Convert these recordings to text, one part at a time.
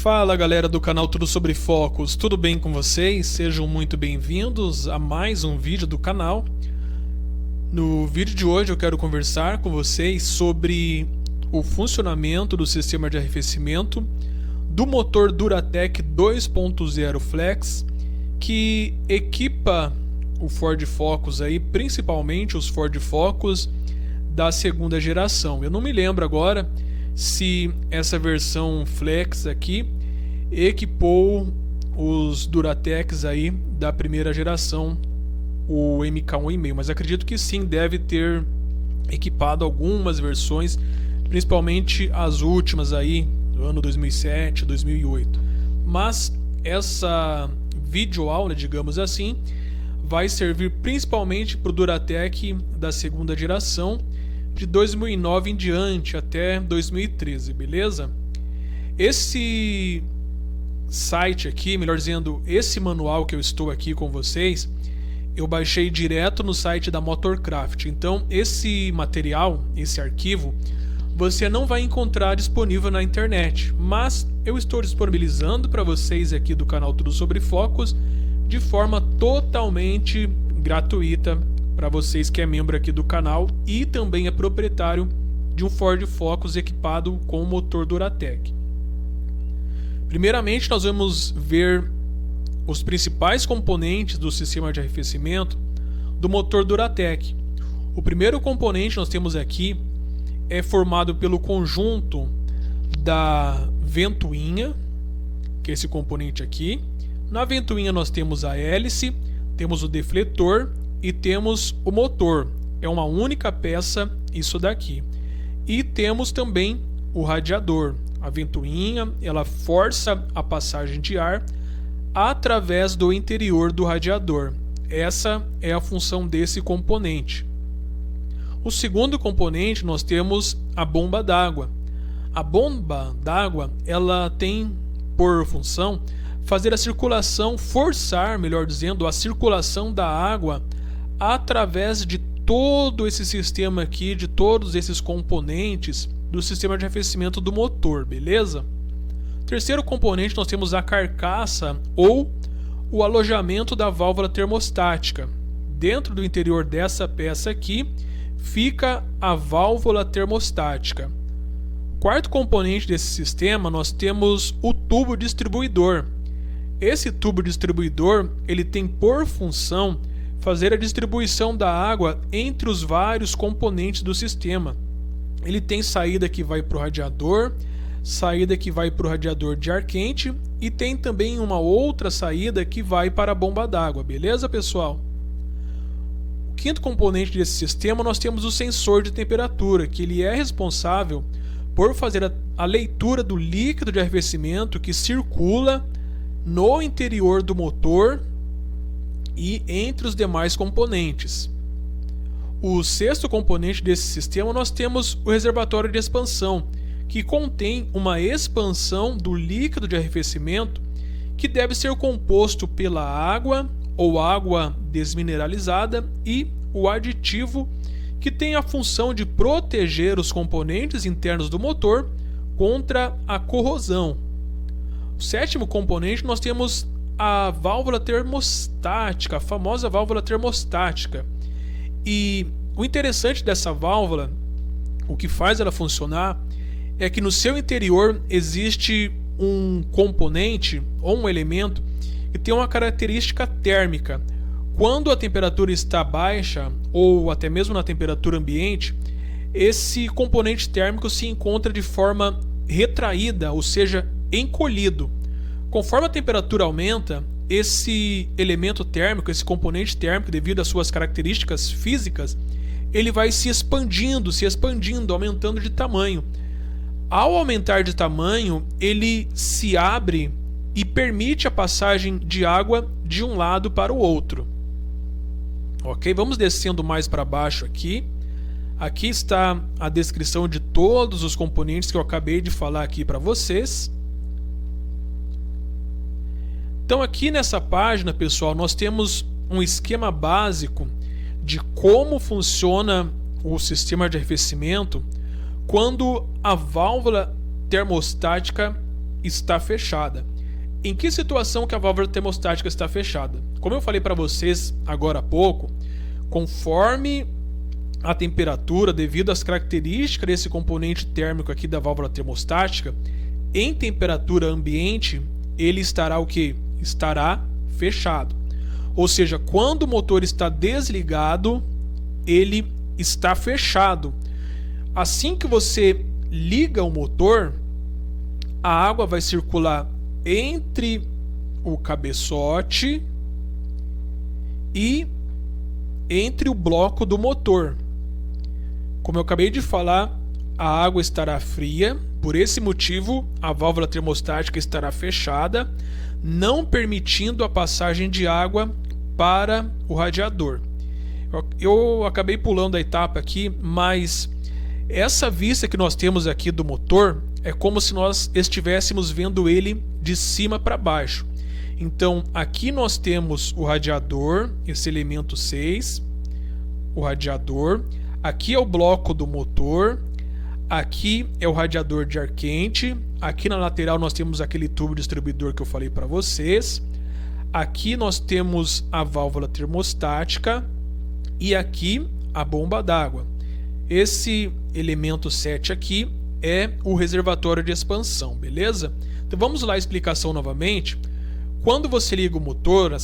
Fala galera do canal Tudo Sobre Focos, tudo bem com vocês? Sejam muito bem-vindos a mais um vídeo do canal. No vídeo de hoje eu quero conversar com vocês sobre o funcionamento do sistema de arrefecimento do motor Duratec 2.0 Flex, que equipa o Ford Focus aí, principalmente os Ford Focus da segunda geração. Eu não me lembro agora se essa versão Flex aqui equipou os Duratecs aí da primeira geração, o MK1,5, mas acredito que sim, deve ter equipado algumas versões, principalmente as últimas aí, do ano 2007, 2008. Mas essa videoaula, digamos assim, vai servir principalmente para o Duratec da segunda geração, de 2009 em diante até 2013, beleza? Esse site aqui, melhor dizendo, esse manual que eu estou aqui com vocês, eu baixei direto no site da Motorcraft. Então esse material, esse arquivo, você não vai encontrar disponível na internet, mas eu estou disponibilizando para vocês aqui do canal Tudo Sobre Focos de forma totalmente gratuita, para vocês que é membro aqui do canal e também é proprietário de um Ford Focus equipado com o motor Duratec. Primeiramente nós vamos ver os principais componentes do sistema de arrefecimento do motor Duratec. O primeiro componente nós temos aqui é formado pelo conjunto da ventoinha, que é esse componente aqui. Na ventoinha nós temos a hélice, temos o defletor e temos o motor. É uma única peça isso daqui. E temos também o radiador. A ventoinha, ela força a passagem de ar através do interior do radiador. Essa é a função desse componente. O segundo componente nós temos a bomba d'água. A bomba d'água, ela tem por função fazer a circulação, forçar, melhor dizendo, a circulação da água através de todo esse sistema aqui, de todos esses componentes do sistema de arrefecimento do motor, beleza? Terceiro componente nós temos a carcaça ou o alojamento da válvula termostática. Dentro do interior dessa peça aqui fica a válvula termostática. Quarto componente desse sistema nós temos o tubo distribuidor. Esse tubo distribuidor ele tem por função fazer a distribuição da água entre os vários componentes do sistema. Ele tem saída que vai para o radiador, saída que vai para o radiador de ar quente e tem também uma outra saída que vai para a bomba d'água, beleza, pessoal? O quinto componente desse sistema nós temos o sensor de temperatura, que ele é responsável por fazer a leitura do líquido de arrefecimento que circula no interior do motor e entre os demais componentes. O sexto componente desse sistema nós temos o reservatório de expansão, que contém uma expansão do líquido de arrefecimento que deve ser composto pela água ou água desmineralizada e o aditivo, que tem a função de proteger os componentes internos do motor contra a corrosão. O sétimo componente nós temos a válvula termostática, a famosa válvula termostática. E o interessante dessa válvula, o que faz ela funcionar, é que no seu interior existe um componente ou um elemento que tem uma característica térmica. Quando a temperatura está baixa ou até mesmo na temperatura ambiente, esse componente térmico se encontra de forma retraída, ou seja, encolhido. Conforme a temperatura aumenta, esse elemento térmico, esse componente térmico, devido às suas características físicas, ele vai se expandindo, aumentando de tamanho. Ao aumentar de tamanho, ele se abre e permite a passagem de água de um lado para o outro. Ok, vamos descendo mais para baixo aqui. Aqui está a descrição de todos os componentes que eu acabei de falar aqui para vocês. Então aqui nessa página, pessoal, nós temos um esquema básico de como funciona o sistema de arrefecimento quando a válvula termostática está fechada. Em que situação que a válvula termostática está fechada? Como eu falei para vocês agora há pouco, conforme a temperatura, devido às características desse componente térmico aqui da válvula termostática, em temperatura ambiente, ele estará o quê? Estará fechado. Ou seja, quando o motor está desligado, ele está fechado. Assim que você liga o motor, a água vai circular entre o cabeçote e entre o bloco do motor. Como eu acabei de falar, a água estará fria, por esse motivo a válvula termostática estará fechada, não permitindo a passagem de água para o radiador. Eu acabei pulando a etapa aqui, mas essa vista que nós temos aqui do motor é como se nós estivéssemos vendo ele de cima para baixo. Então aqui nós temos o radiador, esse elemento 6, o radiador. Aqui é o bloco do motor, aqui é o radiador de ar quente, aqui na lateral nós temos aquele tubo distribuidor que eu falei para vocês, aqui nós temos a válvula termostática e aqui a bomba d'água. Esse elemento 7 aqui é o reservatório de expansão, beleza? Então vamos lá a explicação novamente. Quando você liga o motor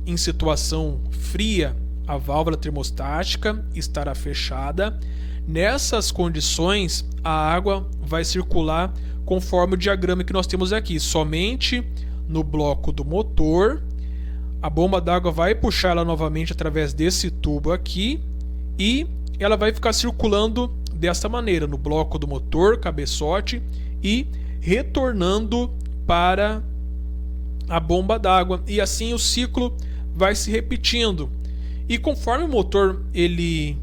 em situação fria, a válvula termostática estará fechada. Nessas condições, a água vai circular conforme o diagrama que nós temos aqui, somente no bloco do motor. A bomba d'água vai puxar ela novamente através desse tubo aqui e ela vai ficar circulando desta maneira, no bloco do motor, cabeçote, e retornando para a bomba d'água. E assim o ciclo vai se repetindo. E conforme o motor ele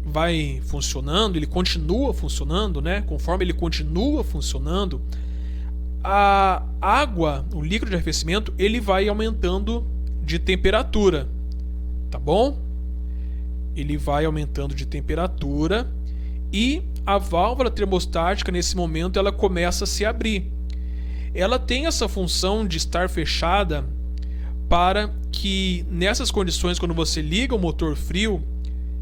vai funcionando, ele continua funcionando, né? Conforme ele continua funcionando, a água, o líquido de arrefecimento, ele vai aumentando de temperatura, tá bom? Ele vai aumentando de temperatura e a válvula termostática nesse momento ela começa a se abrir. Ela tem essa função de estar fechada para que nessas condições, quando você liga o motor frio,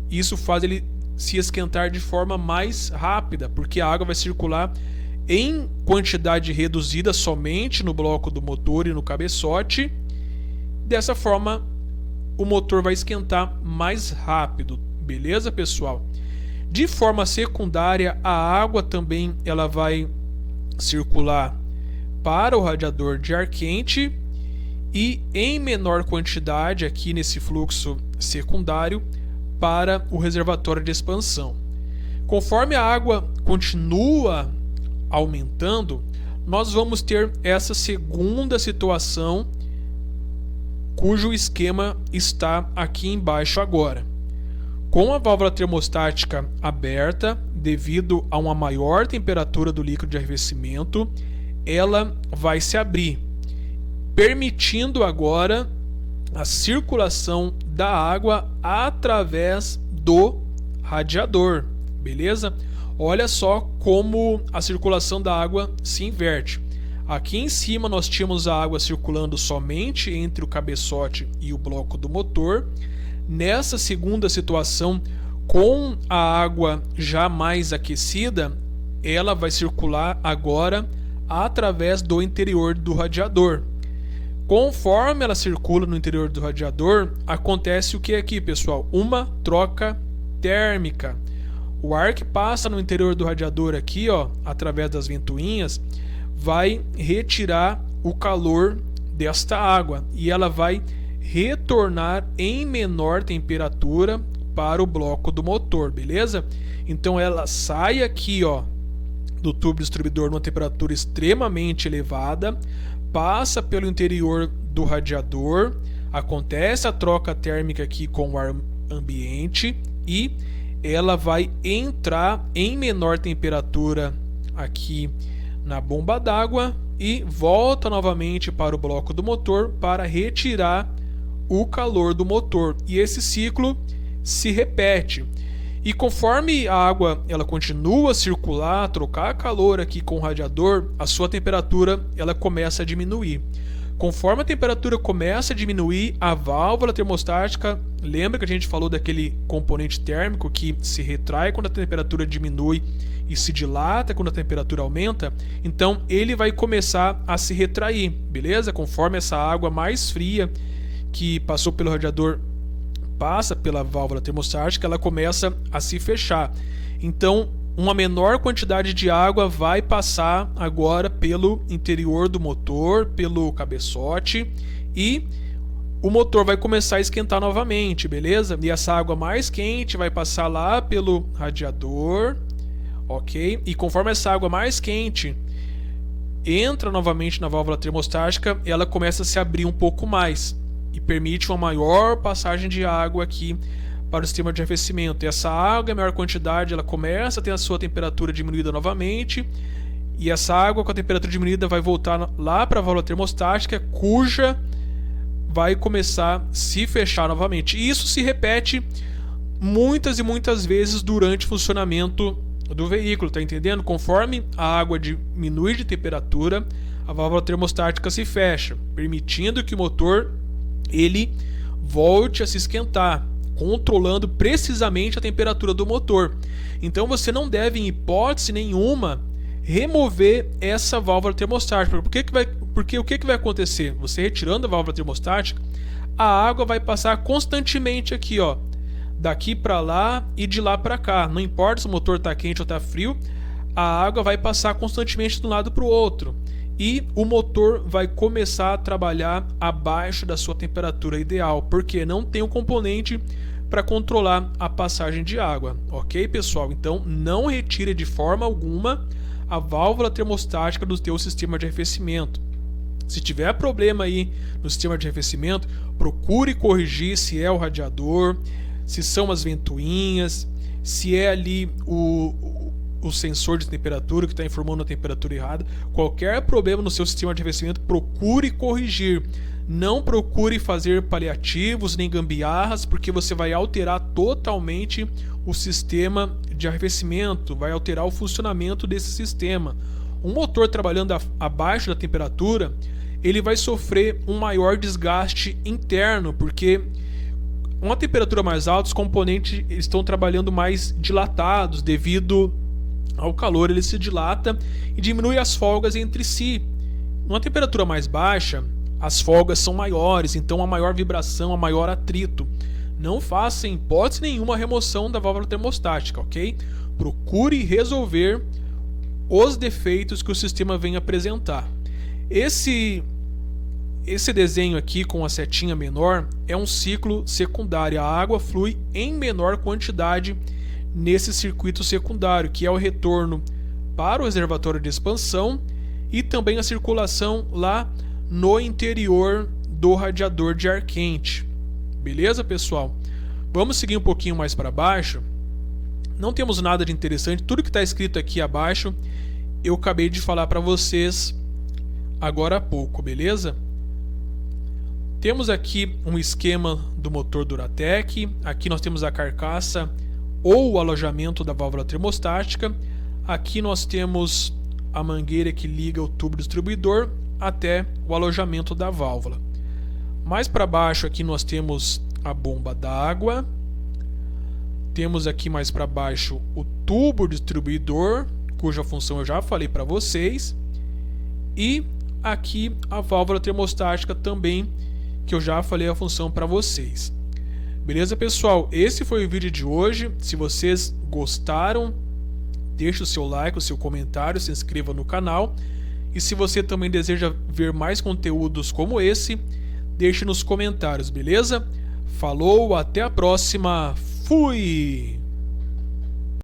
isso faz ele se esquentar de forma mais rápida, porque a água vai circular em quantidade reduzida somente no bloco do motor e no cabeçote. Dessa forma, o motor vai esquentar mais rápido, beleza, pessoal? De forma secundária, a água também ela vai circular para o radiador de ar quente e em menor quantidade aqui nesse fluxo secundário para o reservatório de expansão. Conforme a água continua aumentando, nós vamos ter essa segunda situação cujo esquema está aqui embaixo agora. Com a válvula termostática aberta, devido a uma maior temperatura do líquido de arrefecimento, ela vai se abrir, permitindo agora a circulação da água através do radiador, beleza? Olha só como a circulação da água se inverte. Aqui em cima nós tínhamos a água circulando somente entre o cabeçote e o bloco do motor. Nessa segunda situação, com a água já mais aquecida, ela vai circular agora através do interior do radiador. Conforme ela circula no interior do radiador, acontece o que aqui, pessoal? Uma troca térmica. O ar que passa no interior do radiador aqui, ó, através das ventoinhas, vai retirar o calor desta água e ela vai retornar em menor temperatura para o bloco do motor, beleza? Então ela sai aqui, ó, do tubo distribuidor numa temperatura extremamente elevada, passa pelo interior do radiador, acontece a troca térmica aqui com o ar ambiente e ela vai entrar em menor temperatura aqui na bomba d'água e volta novamente para o bloco do motor para retirar o calor do motor. E esse ciclo se repete. E conforme a água ela continua a circular, a trocar calor aqui com o radiador, a sua temperatura ela começa a diminuir. Conforme a temperatura começa a diminuir, a válvula termostática, lembra que a gente falou daquele componente térmico que se retrai quando a temperatura diminui e se dilata quando a temperatura aumenta? Então ele vai começar a se retrair, beleza? Conforme essa água mais fria que passou pelo radiador passa pela válvula termostática, ela começa a se fechar. Então, uma menor quantidade de água vai passar agora pelo interior do motor, pelo cabeçote, e o motor vai começar a esquentar novamente, beleza? E essa água mais quente vai passar lá pelo radiador, ok? E conforme essa água mais quente entra novamente na válvula termostática, ela começa a se abrir um pouco mais e permite uma maior passagem de água aqui para o sistema de arrefecimento. E essa água, em maior quantidade, ela começa a ter a sua temperatura diminuída novamente, e essa água com a temperatura diminuída vai voltar lá para a válvula termostática, cuja vai começar a se fechar novamente. E isso se repete muitas e muitas vezes durante o funcionamento do veículo, tá entendendo? Conforme a água diminui de temperatura, a válvula termostática se fecha, permitindo que o motor ele volte a se esquentar, controlando precisamente a temperatura do motor. Então você não deve, em hipótese nenhuma, remover essa válvula termostática. Porque o que vai acontecer? Você retirando a válvula termostática, a água vai passar constantemente aqui, ó, daqui para lá e de lá para cá. Não importa se o motor está quente ou está frio, a água vai passar constantemente de um lado para o outro. E o motor vai começar a trabalhar abaixo da sua temperatura ideal, porque não tem um componente para controlar a passagem de água, ok, pessoal? Então não retire de forma alguma a válvula termostática do teu sistema de arrefecimento. Se tiver problema aí no sistema de arrefecimento, procure corrigir se é o radiador, se são as ventoinhas, se é ali o sensor de temperatura que está informando a temperatura errada. Qualquer problema no seu sistema de arrefecimento, procure corrigir. Não procure fazer paliativos nem gambiarras, porque você vai alterar totalmente o sistema de arrefecimento, vai alterar o funcionamento desse sistema. Um motor trabalhando abaixo da temperatura, ele vai sofrer um maior desgaste interno, porque uma temperatura mais alta, os componentes estão trabalhando mais dilatados devido ao calor, ele se dilata e diminui as folgas entre si. Numa temperatura mais baixa, as folgas são maiores, então há maior vibração, há maior atrito. Não faça em hipótese nenhuma a remoção da válvula termostática, ok? Procure resolver os defeitos que o sistema vem apresentar. Esse desenho aqui com a setinha menor é um ciclo secundário. A água flui em menor quantidade nesse circuito secundário, que é o retorno para o reservatório de expansão e também a circulação lá no interior do radiador de ar quente. Beleza, pessoal? Vamos seguir um pouquinho mais para baixo. Não temos nada de interessante, tudo que está escrito aqui abaixo eu acabei de falar para vocês agora há pouco, beleza? Temos aqui um esquema do motor Duratec. Aqui nós temos a carcaça ou o alojamento da válvula termostática. Aqui nós temos a mangueira que liga o tubo distribuidor até o alojamento da válvula. Mais para baixo aqui nós temos a bomba d'água. Temos aqui mais para baixo o tubo distribuidor, cuja função eu já falei para vocês. E aqui a válvula termostática também, que eu já falei a função para vocês. Beleza, pessoal? Esse foi o vídeo de hoje. Se vocês gostaram, deixe o seu like, o seu comentário, se inscreva no canal. E se você também deseja ver mais conteúdos como esse, deixe nos comentários, beleza? Falou, até a próxima. Fui!